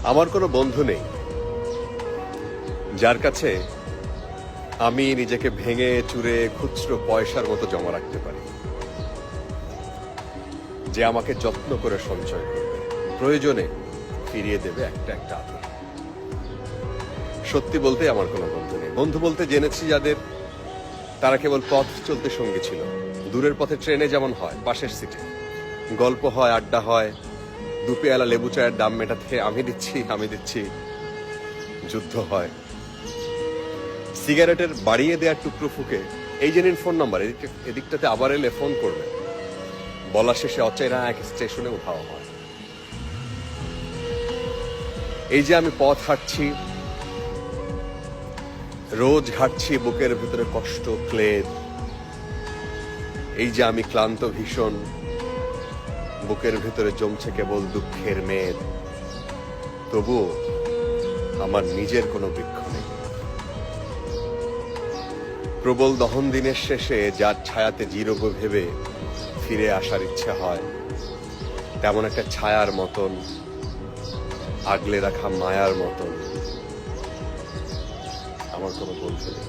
আমার কোনো বন্ধু নেই যার কাছে আমি নিজেকে ভেঙে চুরে খুচরো পয়সার মতো জমা রাখতে পারি, যে আমাকে যত্ন করে সঞ্চয় করবে, প্রয়োজনে ফিরিয়ে দেবে একটা একটা আদর। সত্যি বলতে আমার কোনো বন্ধু নেই। বন্ধু বলতে জেনেছি যাদের, তারা কেবল পথ চলতে সঙ্গী ছিল। দূরের পথে ট্রেনে যেমন হয়, পাশের সিটে গল্প হয়, আড্ডা হয়, দুপেয়ালা লেবু চায়ের দাম মেটাতে আমি দিচ্ছি, যুদ্ধ হয়। সিগারেটের বাড়িয়ে দেওয়ার টুকরো ফুকে এই যে নিন ফোন নাম্বার, এদিকটাতে আবার এলে ফোন করবে, বলা শেষে অচেনা এক স্টেশনে উঠাও হয়। এই যে আমি পথ হাঁটছি, রোজ ঘাটছি বুকের ভিতরে কষ্ট ক্লেদ। এই যে আমি ক্লান্ত ভীষণ, বুকের ভিতরে জমছে কেবল দুঃখের মেদ, তবুও আমার নিজের কোনো বৃক্ষ নেই। প্রবল দহন দিনের শেষে যার ছায়াতে জিরোবো ভেবে ফিরে আসার ইচ্ছে হয়, তেমন একটা ছায়ার মতন, আগলে রাখা মায়ার মতন আমার কোনো বন্ধু নেই।